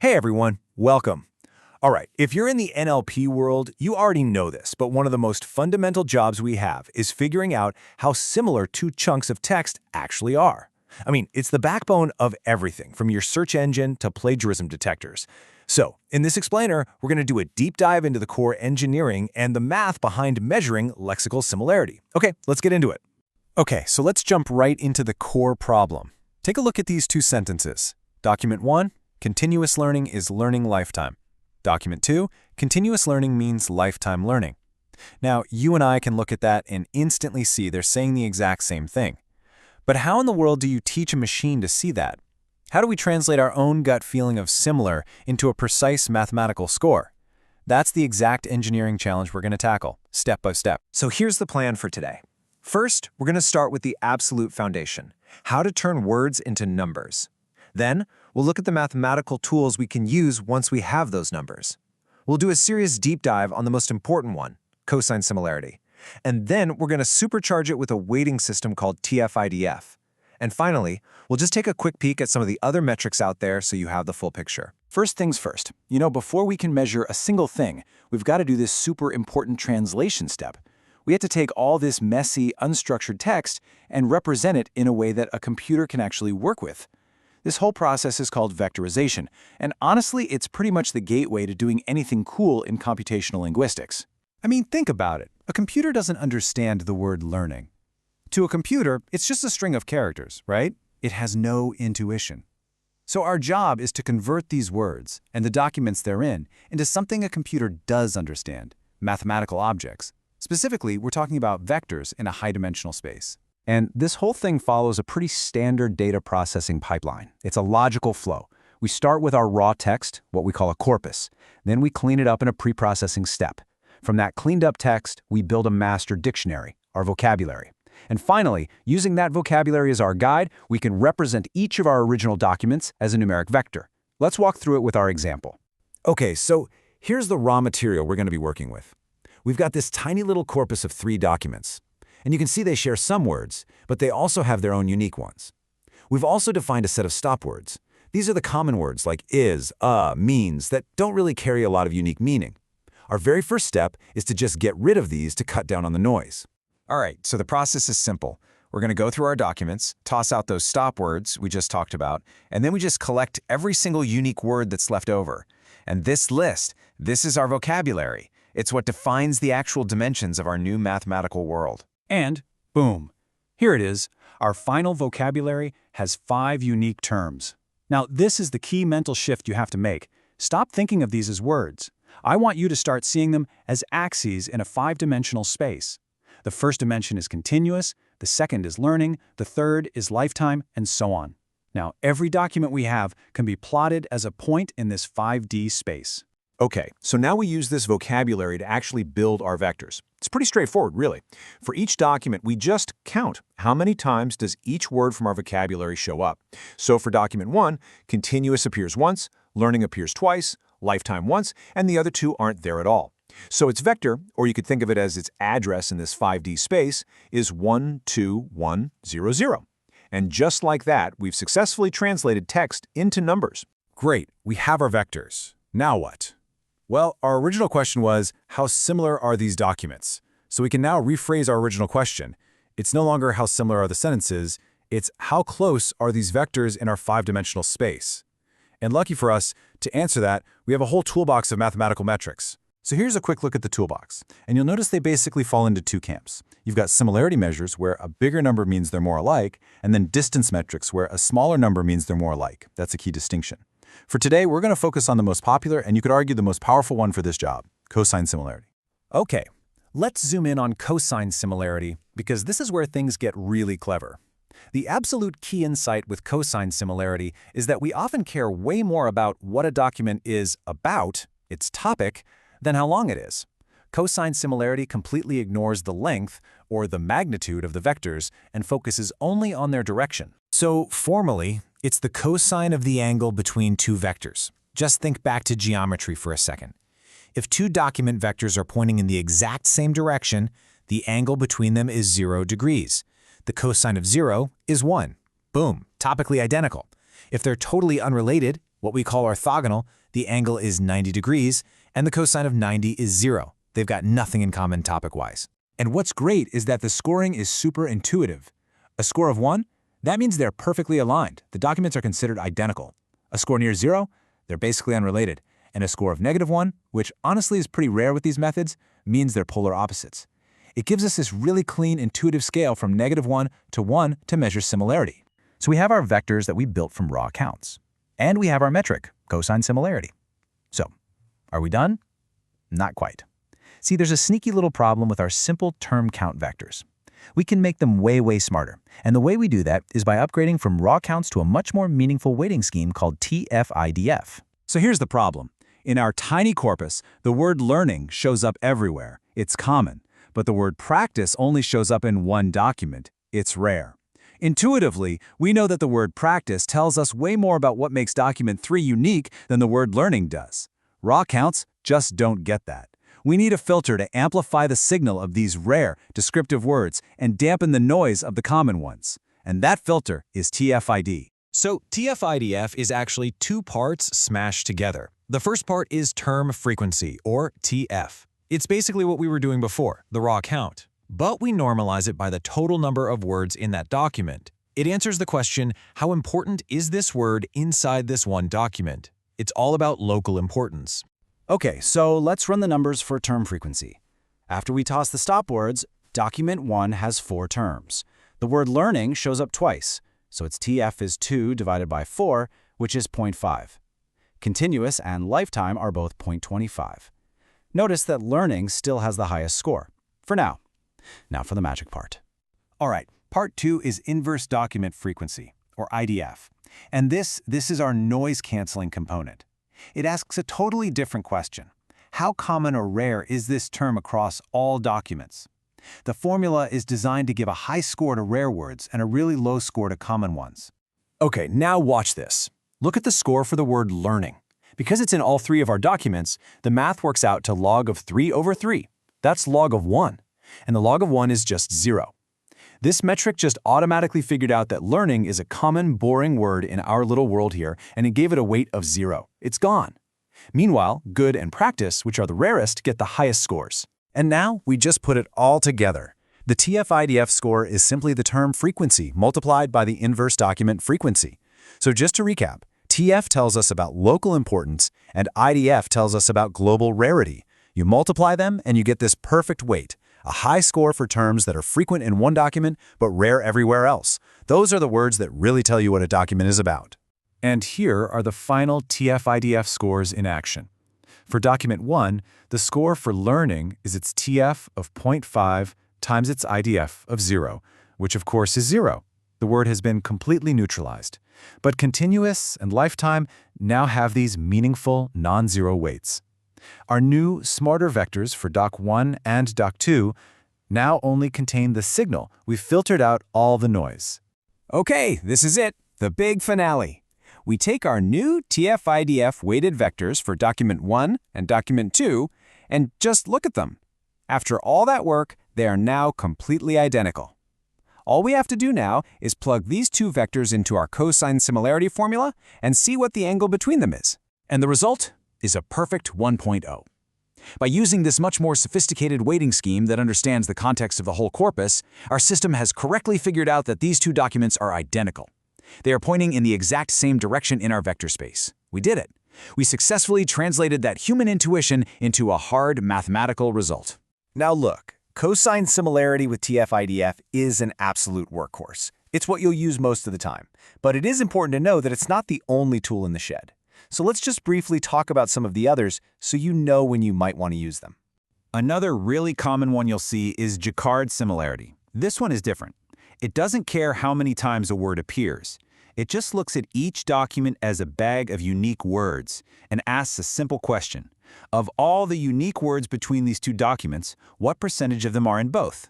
Hey everyone, welcome. All right, if you're in the NLP world, you already know this, but one of the most fundamental jobs we have is figuring out how similar two chunks of text actually are. I mean, it's the backbone of everything, from your search engine to plagiarism detectors. So, in this explainer, we're going to do a deep dive into the core engineering and the math behind measuring lexical similarity. Okay, let's get into it. Okay, so let's jump right into the core problem. Take a look at these two sentences. Document 1, continuous learning is learning lifetime. Document 2, continuous learning means lifetime learning. Now, you and I can look at that and instantly see they're saying the exact same thing. But how in the world do you teach a machine to see that? How do we translate our own gut feeling of similar into a precise mathematical score? That's the exact engineering challenge we're going to tackle, step by step. So here's the plan for today. First, we're going to start with the absolute foundation, how to turn words into numbers. Then, we'll look at the mathematical tools we can use once we have those numbers. We'll do a serious deep dive on the most important one, cosine similarity. And then we're going to supercharge it with a weighting system called TF-IDF. And finally, we'll just take a quick peek at some of the other metrics out there so you have the full picture. First things first, before we can measure a single thing, we've got to do this super important translation step. We have to take all this messy, unstructured text and represent it in a way that a computer can actually work with. This whole process is called vectorization, and honestly, it's pretty much the gateway to doing anything cool in computational linguistics. I mean, think about it. A computer doesn't understand the word learning. To a computer, it's just a string of characters, right? It has no intuition. So our job is to convert these words and the documents therein into something a computer does understand, mathematical objects. Specifically, we're talking about vectors in a high-dimensional space. And this whole thing follows a pretty standard data processing pipeline. It's a logical flow. We start with our raw text, what we call a corpus. Then we clean it up in a pre-processing step. From that cleaned up text, we build a master dictionary, our vocabulary. And finally, using that vocabulary as our guide, we can represent each of our original documents as a numeric vector. Let's walk through it with our example. Okay, so here's the raw material we're going to be working with. We've got this tiny little corpus of 3 documents. And you can see they share some words, but they also have their own unique ones. We've also defined a set of stop words. These are the common words like is, means that don't really carry a lot of unique meaning. Our very first step is to just get rid of these to cut down on the noise. All right, so the process is simple. We're going to go through our documents, toss out those stop words we just talked about, and then we just collect every single unique word that's left over. And this list, this is our vocabulary. It's what defines the actual dimensions of our new mathematical world. And boom, here it is. Our final vocabulary has 5 unique terms. Now, this is the key mental shift you have to make. Stop thinking of these as words. I want you to start seeing them as axes in a 5-dimensional space. The first dimension is continuous, the second is learning, the third is lifetime, and so on. Now, every document we have can be plotted as a point in this 5D space. Okay, so now we use this vocabulary to actually build our vectors. It's pretty straightforward, really. For each document, we just count how many times does each word from our vocabulary show up. So for document 1, continuous appears once, learning appears twice, lifetime once, and the other 2 aren't there at all. So its vector, or you could think of it as its address in this 5D space, is 12100. And just like that, we've successfully translated text into numbers. Great, we have our vectors. Now what? Well, our original question was, how similar are these documents? So we can now rephrase our original question. It's no longer how similar are the sentences, it's how close are these vectors in our 5-dimensional space? And lucky for us, to answer that, we have a whole toolbox of mathematical metrics. So here's a quick look at the toolbox. And you'll notice they basically fall into 2 camps. You've got similarity measures, where a bigger number means they're more alike, and then distance metrics, where a smaller number means they're more alike. That's a key distinction. For today, we're going to focus on the most popular, and you could argue the most powerful one for this job, cosine similarity. Okay, let's zoom in on cosine similarity, because this is where things get really clever. The absolute key insight with cosine similarity is that we often care way more about what a document is about, its topic, than how long it is. Cosine similarity completely ignores the length, or the magnitude of the vectors, and focuses only on their direction. So formally, it's the cosine of the angle between 2 vectors. Just think back to geometry for a second. If 2 document vectors are pointing in the exact same direction, the angle between them is 0 degrees. The cosine of 0 is 1. Boom, topically identical. If they're totally unrelated, what we call orthogonal, the angle is 90 degrees, and the cosine of 90 is 0. They've got nothing in common topic-wise. And what's great is that the scoring is super intuitive. A score of 1, that means they're perfectly aligned. The documents are considered identical. A score near 0, they're basically unrelated. And a score of -1, which honestly is pretty rare with these methods, means they're polar opposites. It gives us this really clean, intuitive scale from -1 to 1 to measure similarity. So we have our vectors that we built from raw counts. And we have our metric, cosine similarity. So, are we done? Not quite. See, there's a sneaky little problem with our simple term count vectors. We can make them way smarter. And the way we do that is by upgrading from raw counts to a much more meaningful weighting scheme called TF-IDF. So here's the problem. In our tiny corpus, the word learning shows up everywhere. It's common. But the word practice only shows up in one document. It's rare. Intuitively, we know that the word practice tells us way more about what makes document 3 unique than the word learning does. Raw counts just don't get that. We need a filter to amplify the signal of these rare, descriptive words and dampen the noise of the common ones. And that filter is TF-ID. So TF-IDF is actually 2 parts smashed together. The first part is term frequency, or TF. It's basically what we were doing before, the raw count. But we normalize it by the total number of words in that document. It answers the question, how important is this word inside this one document? It's all about local importance. Okay, so let's run the numbers for term frequency. After we toss the stop words, document 1 has 4 terms. The word learning shows up twice, so its TF is 2 divided by 4, which is 0.5. Continuous and lifetime are both 0.25. Notice that learning still has the highest score, for now. Now for the magic part. All right, part 2 is inverse document frequency, or IDF. And this is our noise-canceling component. It asks a totally different question. How common or rare is this term across all documents? The formula is designed to give a high score to rare words and a really low score to common ones. Okay, now watch this. Look at the score for the word learning. Because it's in all 3 of our documents, the math works out to log of 3 over 3. That's log of 1. And the log of 1 is just 0. This metric just automatically figured out that learning is a common, boring word in our little world here, and it gave it a weight of 0. It's gone. Meanwhile, good and practice, which are the rarest, get the highest scores. And now we just put it all together. The TF-IDF score is simply the term frequency multiplied by the inverse document frequency. So just to recap, TF tells us about local importance, and IDF tells us about global rarity. You multiply them, and you get this perfect weight, a high score for terms that are frequent in one document but rare everywhere else. Those are the words that really tell you what a document is about. And here are the final TF-IDF scores in action. For document 1, the score for learning is its TF of 0.5 times its IDF of 0, which of course is 0. The word has been completely neutralized. But continuous and lifetime now have these meaningful non-zero weights. Our new, smarter vectors for Doc 1 and Doc 2 now only contain the signal. We've filtered out all the noise. Okay, this is it, the big finale. We take our new TF-IDF weighted vectors for document 1 and document 2 and just look at them. After all that work, they are now completely identical. All we have to do now is plug these 2 vectors into our cosine similarity formula and see what the angle between them is. And the result is a perfect 1.0. By using this much more sophisticated weighting scheme that understands the context of the whole corpus, our system has correctly figured out that these 2 documents are identical. They are pointing in the exact same direction in our vector space. We did it. We successfully translated that human intuition into a hard mathematical result. Now look, cosine similarity with TF-IDF is an absolute workhorse. It's what you'll use most of the time. But it is important to know that it's not the only tool in the shed. So let's just briefly talk about some of the others so you know when you might want to use them. Another really common one you'll see is Jaccard similarity. This one is different. It doesn't care how many times a word appears. It just looks at each document as a bag of unique words and asks a simple question. Of all the unique words between these 2 documents, what percentage of them are in both?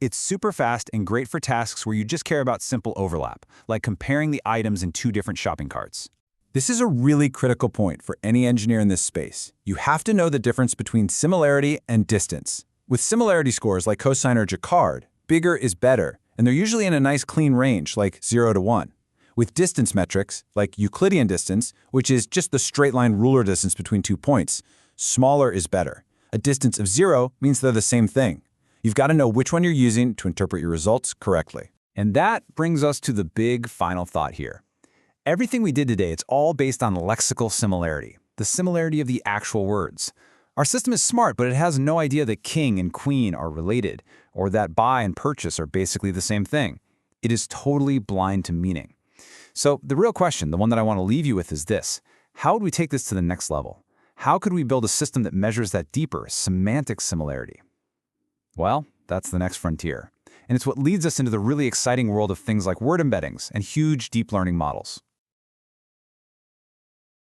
It's super fast and great for tasks where you just care about simple overlap, like comparing the items in 2 different shopping carts. This is a really critical point for any engineer in this space. You have to know the difference between similarity and distance. With similarity scores like cosine or Jaccard, bigger is better, and they're usually in a nice clean range like 0 to 1. With distance metrics, like Euclidean distance, which is just the straight line ruler distance between 2 points, smaller is better. A distance of 0 means they're the same thing. You've got to know which one you're using to interpret your results correctly. And that brings us to the big final thought here. Everything we did today, it's all based on lexical similarity, the similarity of the actual words. Our system is smart, but it has no idea that king and queen are related, or that buy and purchase are basically the same thing. It is totally blind to meaning. So the real question, the one that I want to leave you with, is this. How would we take this to the next level? How could we build a system that measures that deeper, semantic similarity? Well, that's the next frontier. And it's what leads us into the really exciting world of things like word embeddings and huge deep learning models.